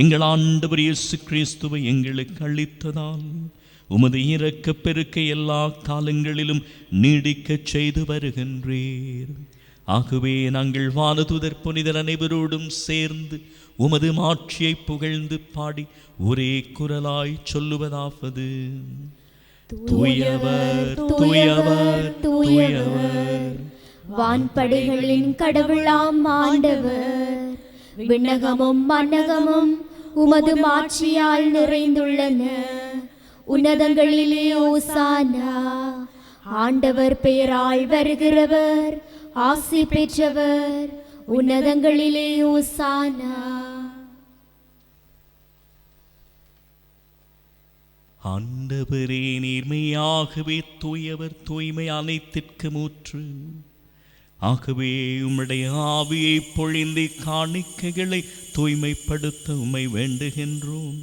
எங்கள் ஆண்டவர் இயேசு கிறிஸ்துவை எங்களுக்கு அளித்ததால் உமது இரக்க பெருக்கை எல்லா காலங்களிலும் நீடிக்கச் செய்து வருகின்றீர். ஆகவே நாங்கள் வானதூதர் புனிதர் அனைவரோடும் சேர்ந்து உமது மாட்சியை புகழ்ந்து பாடி ஒரே குரலாய் சொல்லுவதாவது: தூயவர் தூயவர் தூயவர், வான்படைகளின் கடவுளாம் ஆண்டவர். விண்ணகமும் மன்னகமும் உமது மாட்சியால் நிறைந்துள்ளன. உன்னதங்களிலே ஓசானா. ஆண்டவர் பெயரால் வருகிறவர் ஆசி பெற்றவர். உன்னதங்களிலே ஓசானா. ஆண்டவரே, நீர்மையாகவே தூயவர், தூய்மை அனைத்திற்கு மூற்று. ஆகவே உம்முடைய ஆவியை பொழிந்து காணிக்கைகளை தூய்மைப்படுத்த உம்மை வேண்டுகின்றோம்.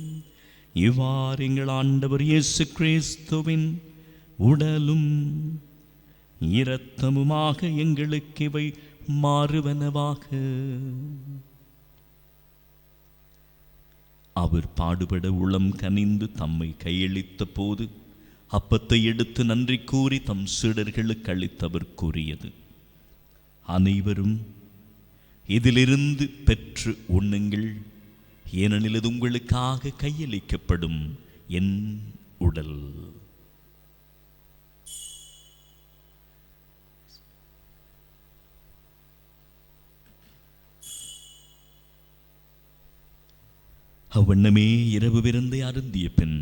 இவ்வாறு எங்கள் ஆண்டவர் இயேசு கிறிஸ்துவின் உடலும் இரத்தமுமாக எங்களுக்கு இவை மாறுவனவாக. அவர் பாடுபட உளம் கனிந்து தம்மை கையளித்த போது அப்பத்தை எடுத்து நன்றி கூறி தம் சீடர்களுக்கு அளித்தவர் கூறியது: அனைவரும் இதிலிருந்து பெற்று உண்ணுங்கள், ஏனெனில் இது உங்களுக்காக கையளிக்கப்படும் என் உடல். அவ்வண்ணமே இரவு விருந்தை அருந்திய பின்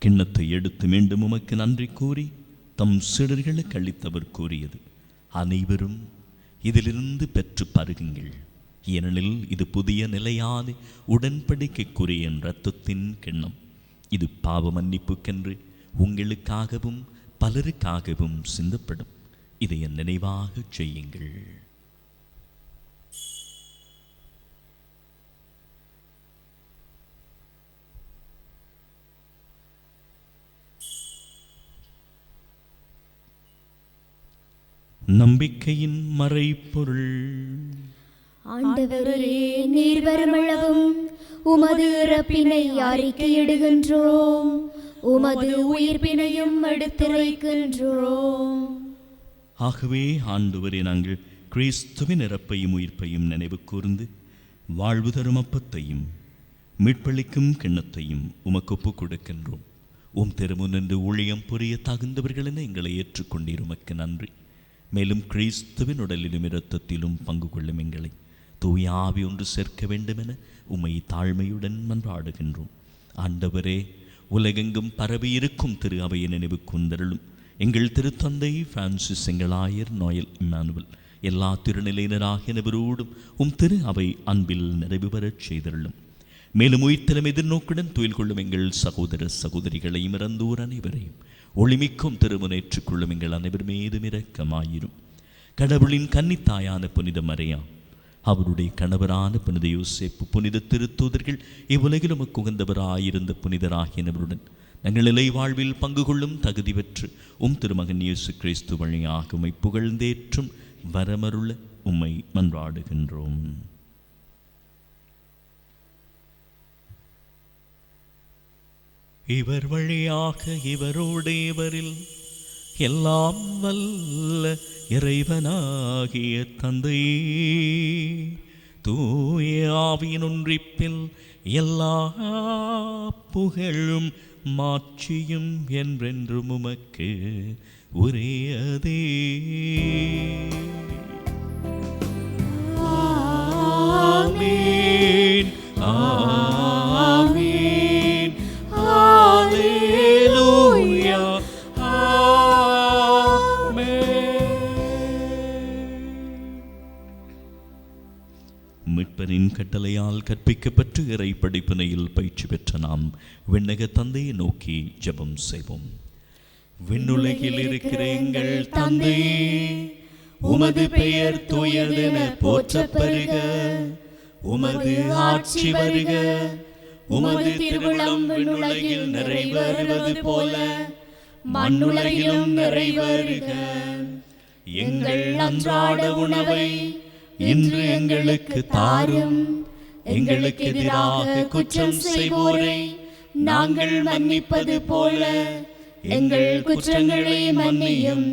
கிண்ணத்தை எடுத்து மீண்டும் உமக்கு நன்றி கூறி தம் சீடர்களுக்கு அளித்தவர் கூறியது: அனைவரும் இதிலிருந்து பெற்று பருகுங்கள், ஏனெனில் இது புதிய நிலையான உடன்படிக்கைக்குரிய என் இரத்தத்தின் கிண்ணம். இது பாவ மன்னிப்புக்கென்று உங்களுக்காகவும் பலருக்காகவும் சிந்தப்படும். இதை என் நினைவாக செய்யுங்கள். நம்பிக்கையின் மறைப்பொருள். ஆண்டவரே, நீர் வருமளவும் உமது இறப்பினை அறிக்கையிடுகின்றோம், உமது உயிர்ப்பினையும் எடுத்துரைக்கின்றோம். ஆகவே ஆண்டவரே, நாங்கள் கிறிஸ்துவின் இறப்பையும் உயிர்ப்பையும் நினைவு கூர்ந்து வாழ்வு தரும் அப்பத்தையும் மீட்பளிக்கும் கிண்ணத்தையும் உமக்கு ஒப்புக் கொடுக்கின்றோம். உம் திருமுனின்று ஊழியம் புரிய தகுந்தவர்கள் என எங்களை ஏற்றுக்கொண்டீர், உமக்கு நன்றி. மேலும் கிறிஸ்துவின் உடலிலும் இரத்தத்திலும் பங்கு கொள்ளும் எங்களை தூய ஆவி ஒன்று சேர்க்க வேண்டும் என உம்மை தாழ்மையுடன் மன்றாடுகின்றோம். ஆண்டவரே, உலகெங்கும் பரவி இருக்கும் திரு அவையை நினைவு கூர்ந்தருளும். எங்கள் திருத்தந்தை பிரான்சிஸ், எங்கள் ஆயர் நோயல் இம்மானுவல், எல்லா திருநிலையினராகியவரோடும் உம் திரு அவை அன்பில் நிறைவு பெறச் செய்தருளும். மேலும் உயிர்த்தலும் எதிர்நோக்குடன் துயில் கொள்ளும் எங்கள் சகோதர சகோதரிகளையும் இறந்தோர் அனைவரையும் ஒளிமிக்கும் திருமுனேற்றுக் கொள்ளும் எங்கள் அனைவர் மீதும் இரக்கமாயிரும். கடவுளின் கன்னித்தாயான புனித மரியா, அவருடைய கணவரான புனித யோசேப்பு, புனித திருத்தூதர்கள், இவ்வுலகிலும் உகந்தவராயிருந்த புனிதராகியவருடன் நாங்கள் நிலை வாழ்வில் பங்கு கொள்ளும் தகுதி பெற்று உம் திருமகன் இயேசு கிறிஸ்து வழியாக உம்மை புகழ்ந்தேற்றும் வரமருள உம்மை மன்றாடுகின்றோம். இவர் வழியாக இவரோடு இவரில் எல்லாம் வல்ல இறைவனாகிய தந்தை தூய ஆவியின் ஒன்றிப்பில் எல்லா புகழும் மாட்சியும் என்றென்றும் உமக்கு உரியதே. ஆமென், ஆமென், ஹல்லேலூயா, மீட்பரின் கட்டளையால் கற்பிக்கப்பட்டு இறை படிப்பினையில் பயிற்சி பெற்ற நாம் விண்ணக தந்தையை நோக்கி ஜெபம் செய்வோம். விண்ணுலகில் இருக்கிற எங்கள் தந்தையே, உமது பெயர் தூயதென போற்றப் பெறுக, உமது ஆட்சி வருக, உமது திருவுளம் விண்ணுலகில் நிறைவேறுவது போல மண்ணுலகிலும் நிறைவேறுக. எங்கள் அன்றாட உணவை இன்று எங்களுக்கு தாரும், எங்களுக்கு எதிராக குற்றம் செய்வோரை நாங்கள் மன்னிப்பது போல எங்கள் குற்றங்களை மன்னியும்,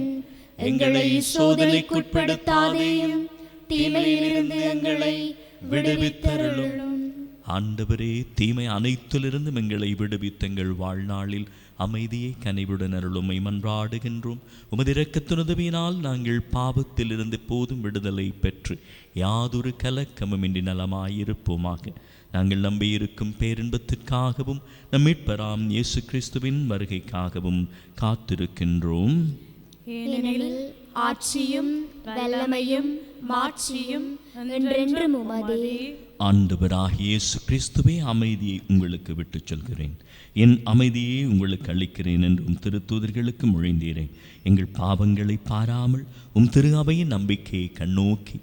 எங்களை சோதனைக்குட்படுத்தாதேயும், தீமையிலிருந்து எங்களை விடுவித்தருளும். ஆண்டவரே, தீமை அனைத்திலிருந்தும் எங்களை விடுவித்து எங்கள் வாழ்நாளில் அமைதியை கனிவுடன் அருளுமை மன்றாடுகின்றோம். உமது இரக்கத்தின் உதவியினால் நாங்கள் பாவத்திலிருந்து எப்போதும் விடுதலை பெற்று யாதொரு கலக்கமும் இன்றி நலமாயிருப்போமாக. நாங்கள் நம்பியிருக்கும் பேரின்பத்திற்காகவும் நம் மீட்பராம் இயேசு கிறிஸ்துவின் வருகைக்காகவும் காத்திருக்கின்றோம். ஏனெனில் ஆட்சியும் வல்லமையும் மாட்சியும் என்றென்றும் உமதே. ஆண்டவராகிய இயேசு கிறிஸ்துவே, அமைதியை உங்களுக்கு விட்டுச் சொல்கிறேன், என் அமைதியை உங்களுக்கு அளிக்கிறேன் என்று திருத்தூதர்களுக்கு மொழிந்தீரேன். எங்கள் பாவங்களை பாராமல் திரு அவையின் நம்பிக்கையை கண்ணோக்கி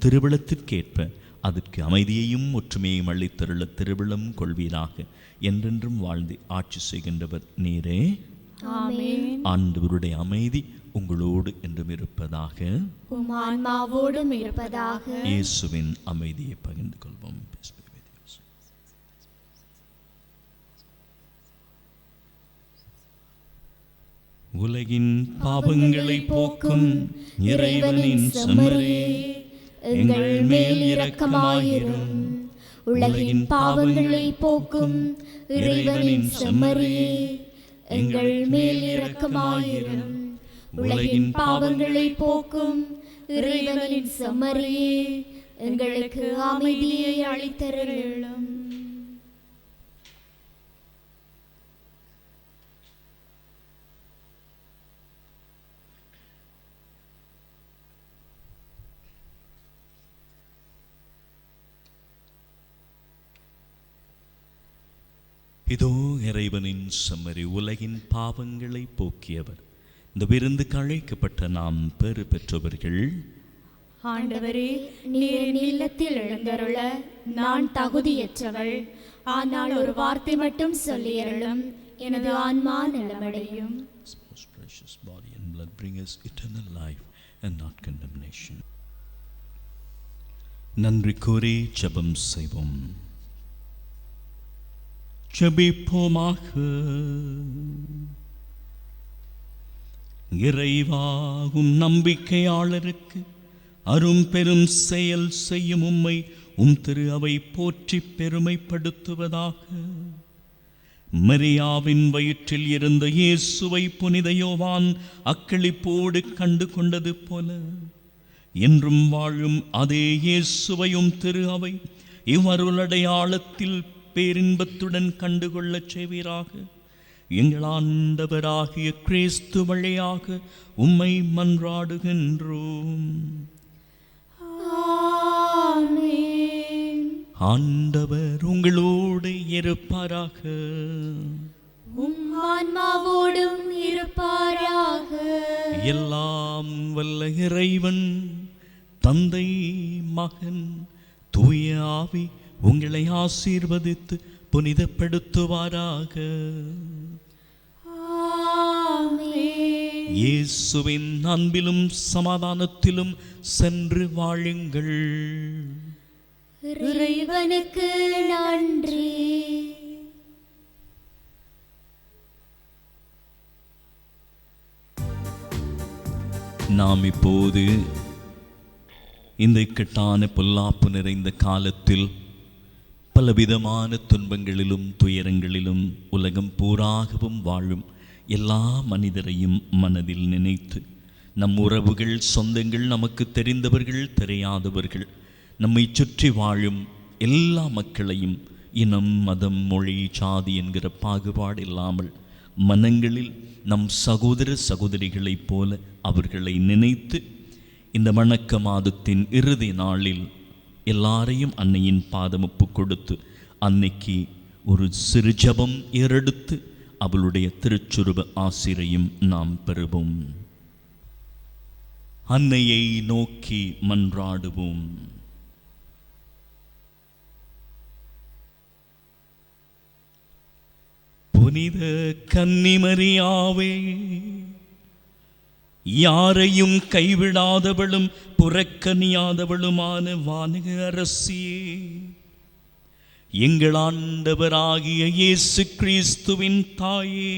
திருவிழத்திற்கேற்ப அதற்கு அமைதியையும் ஒற்றுமையையும் அளித்தருள திருவிழம் கொள்வீராக. என்றென்றும் வாழ்ந்து ஆட்சி செய்கின்றவர் நீரே. ஆண்டவருடைய அமைதி உங்களோடு என்றும் இருப்பதாக, உம் ஆன்மாவோடும் இருப்பதாக. இயேசுவின் அமைதியை பகிர்ந்து கொள்வோம். உலகின் பாவங்களை போக்கும் இறைவனின் செம்மறி, எங்கள் மேல் இரக்கமாயிரும். உலகின் பாவங்களை போக்கும் இறைவனின் செம்மறி, எங்கள் மேல் இரக்கமாயிரும். உலகின் பாவங்களை போக்கும் இறைவனின் செம்மறியே, எங்களுக்கு அமைதியை அளித்தருளும். இதோ இறைவனின் செம்மறி, உலகின் பாவங்களை போக்கியவர். இந்த விருந்துக்கு அழைக்கப்பட்ட நாம் பெறு பெற்றவர்கள். ஆண்டவரே, நீர் என் இல்லத்தில் எழுந்தருள நான் தகுதியற்றவள். ஆனால் ஒரு வார்த்தை மட்டும் சொல்லியருளும், எனது ஆன்மா நலமடையும். Most precious body and blood bring us eternal life and not condemnation. நன்றி கூறி ஜெபம் செய்வோம். ஜெபிப்போமாக. இறைவாகும் நம்பிக்கையாளருக்கு அரும் பெரும் செயல் செய்யும் உம்மை திரு அவை போற்றி பெருமைப்படுத்துவதாக. மரியாவின் வயிற்றில் இருந்த இயேசுவை புனித யோவான் அக்களிப்போடு கண்டு கொண்டது போல என்றும் வாழும் அதே இயேசுவையும் திரு அவை இவ்வருளடையாளத்தில் பேரின்பத்துடன் கண்டுகொள்ளச் செய்வீராக. எங்கள் ஆண்டவராகிய கிறிஸ்து வழியாக உம்மை மன்றாடுகின்றோம். ஆண்டவர் உங்களோடு இருப்பாராக. ஆன்மாவோடும் இருப்பாராக. எல்லாம் வல்ல இறைவன் தந்தை மகன் தூய ஆவி உங்களை ஆசீர்வதித்து புனிதப்படுத்துவாராக. இயேசுவின் அன்பிலும் சமாதானத்திலும் சென்று வாழுங்கள். இறைவனுக்கு நன்றி. நாம் இப்போது இந்த இக்கட்டான பொல்லாப்பு நிறைந்த காலத்தில் பலவிதமான துன்பங்களிலும் துயரங்களிலும் உலகம் பூராகவும் வாழும் எல்லா மனிதரையும் மனதில் நினைத்து நம் உறவுகள், சொந்தங்கள், நமக்கு தெரிந்தவர்கள், தெரியாதவர்கள், நம்மை சுற்றி வாழும் எல்லா மக்களையும் இனம், மதம், மொழி, சாதி என்கிற பாகுபாடு இல்லாமல் மனங்களில் நம் சகோதர சகோதரிகளைப் போல அவர்களை நினைத்து இந்த வணக்க மாதத்தின் இறுதி நாளில் எல்லாரையும் அன்னையின் பாதம் ஒப்பு கொடுத்து அன்னைக்கு ஒரு சிறு ஜெபம் ஏறெடுத்து அவளுடைய திருச்சுருப ஆசிரையும் நாம் பெறுவோம். அன்னையை நோக்கி மன்றாடுவோம். புனித கன்னிமரியாவே, யாரையும் கைவிடாதவளும் புறக்கணியாதவளுமான வானக அரசியே, எங்கள் ஆண்டவராகிய இயேசு கிறிஸ்துவின் தாயே,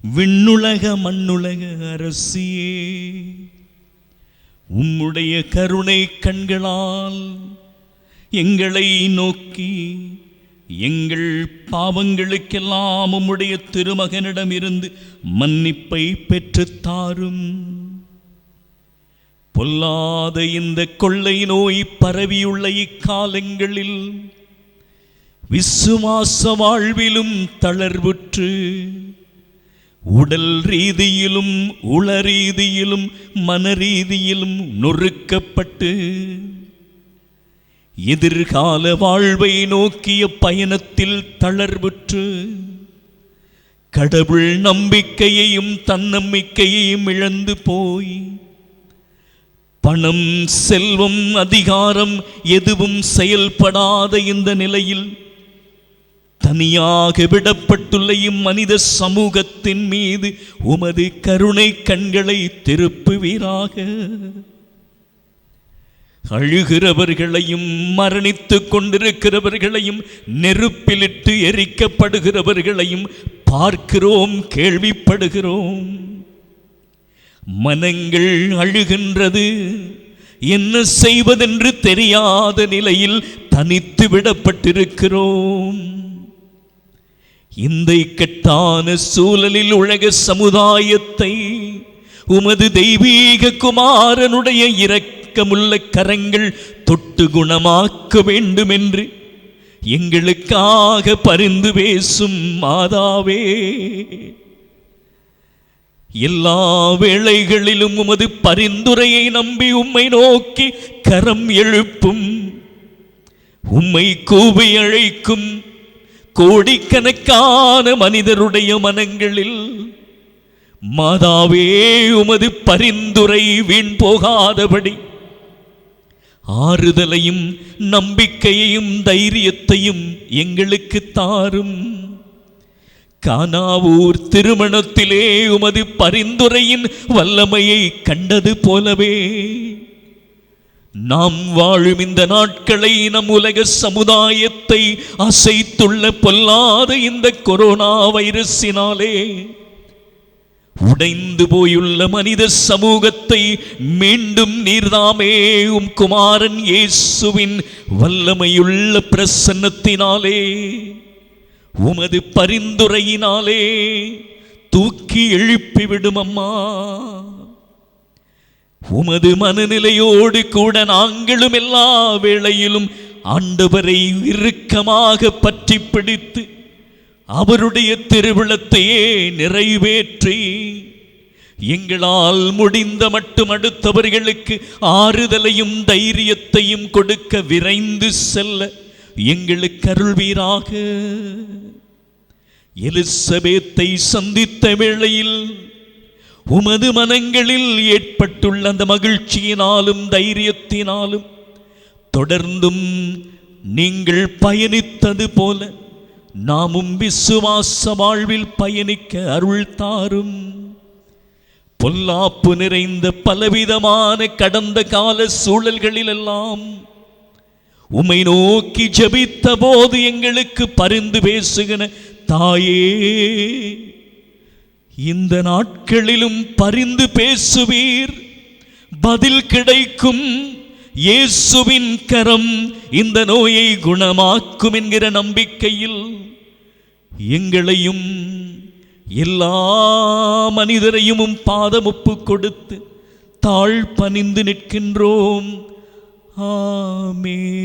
விண்ணுலக மண்ணுலக அரசியே, உம்முடைய கருணை கண்களால் எங்களை நோக்கி எங்கள் பாவங்களுக்கெல்லாம் உம்முடைய திருமகனிடமிருந்து மன்னிப்பை பெற்றுத்தாரும். பொல்லாத இந்த கொள்ளை நோய் பரவியுள்ள இக்காலங்களில் விசுவாச வாழ்விலும் தளர்வுற்று உடல் ரீதியிலும் உள ரீதியிலும் மனரீதியிலும் நொறுக்கப்பட்டு எதிர்கால வாழ்வை நோக்கிய பயணத்தில் தளர்வுற்று கடவுள் நம்பிக்கையையும் தன்னம்பிக்கையையும் இழந்து போய் பணம், செல்வம், அதிகாரம் எதுவும் செயல்படாத இந்த நிலையில் தனியாக விடப்பட்டுள்ள இம்மனித சமூகத்தின் மீது உமது கருணை கண்களை திருப்புவீராக. அழுகிறவர்களையும், மரணித்துக் கொண்டிருக்கிறவர்களையும், நெருப்பிலிட்டு எரிக்கப்படுகிறவர்களையும் பார்க்கிறோம், கேள்விப்படுகிறோம். மனங்கள் அழுகின்றது. என்ன செய்வதென்று தெரியாத நிலையில் தனித்து விடப்பட்டிருக்கிறோம். இந்த இக்கட்டான சூழலில் உலக சமுதாயத்தை உமது தெய்வீக குமாரனுடைய இரக்கமுள்ள கரங்கள் தொட்டு குணமாக்க வேண்டும் என்று எங்களுக்காக பரிந்து பேசும் மாதாவே, எல்லா வேளைகளிலும் உமது பரிந்துரையை நம்பி உம்மை நோக்கி கரம் எழுப்பும், உம்மை கூவி அழைக்கும் கோடிக்கணக்கான மனிதருடைய மனங்களில் மாதாவே உமது பரிந்துரை வீண் போகாதபடி ஆறுதலையும் நம்பிக்கையையும் தைரியத்தையும் எங்களுக்கு தாரும். கானாவூர் திருமணத்திலே உமது பரிந்துரையின் வல்லமையை கண்டது போலவே நாம் வாழும் இந்த நாட்களை, நம் உலக சமுதாயத்தை அசைத்துள்ள பொல்லாத இந்த கொரோனா வைரஸினாலே உடைந்து போயுள்ள மனித சமூகத்தை மீண்டும் நீர்தாமே உம் குமாரன் இயேசுவின் வல்லமையுள்ள பிரசன்னத்தினாலே, உமது பரிந்துரையினாலே தூக்கி எழுப்பிவிடும் அம்மா. உமது மனநிலையோடு கூட நாங்களும் எல்லா வேளையிலும் ஆண்டவரை இறுக்கமாக பற்றி பிடித்து அவருடைய திருவிழத்தையே நிறைவேற்றி எங்களால் முடிந்த மட்டும் அடுத்தவர்களுக்கு ஆறுதலையும் தைரியத்தையும் கொடுக்க விரைந்து செல்ல எங்களுக்கு அருள்வீராக. எலிசபேத்தை சந்தித்த வேளையில் உமது மனங்களில் ஏற்பட்டுள்ள அந்த மகிழ்ச்சியினாலும் தைரியத்தினாலும் தொடர்ந்தும் நீங்கள் பயணித்தது போல நாமும் விசுவாச வாழ்வில் பயணிக்க அருள் தாரும். பொல்லாப்பு நிறைந்த பலவிதமான கடந்த கால சூழல்களிலெல்லாம் உம்மை நோக்கி ஜெபித்த போது எங்களுக்கு பரிந்து பேசுகிற தாயே, இந்த நாட்களிலும் பரிந்து பேசுவீர், பதில் கிடைக்கும். இயேசுவின் கரம் இந்த நோயை குணமாக்கும் என்கிற நம்பிக்கையில் எங்களையும் எல்லா மனிதரையும் பாதமுப்பு கொடுத்து தாழ் பணிந்து நிற்கின்றோம். ஆமென்.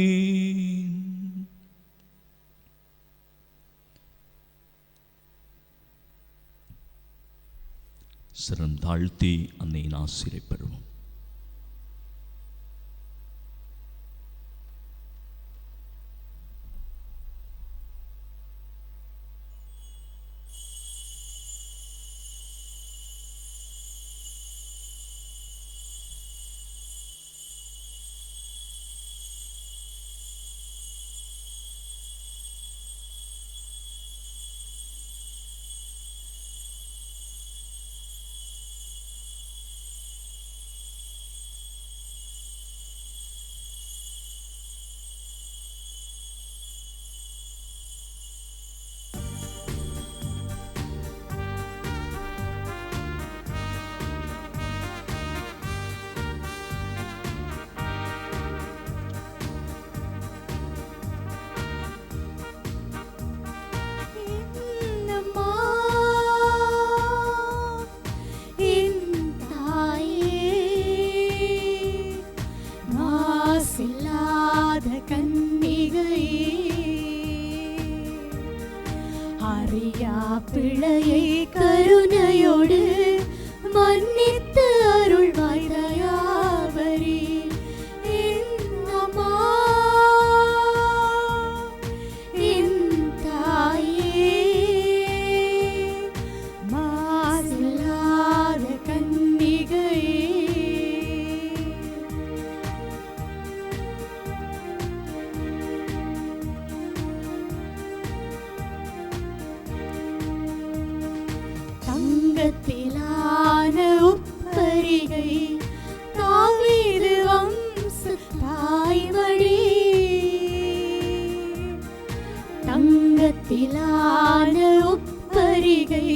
சிரம் தாழ்த்தி அன்னையின் ஆசிரை பெறுவோம். பிழையை கருணையோடு மன்னித்து அருள்வாய் தயாவரி. என்னம்மா என் தாயே, மாசில்லாத கன்னிகையே, தங்கத்திலான உப்பரிகை தாவீது வம்ச தாய்மடி, தங்கத்திலான உப்பரிகை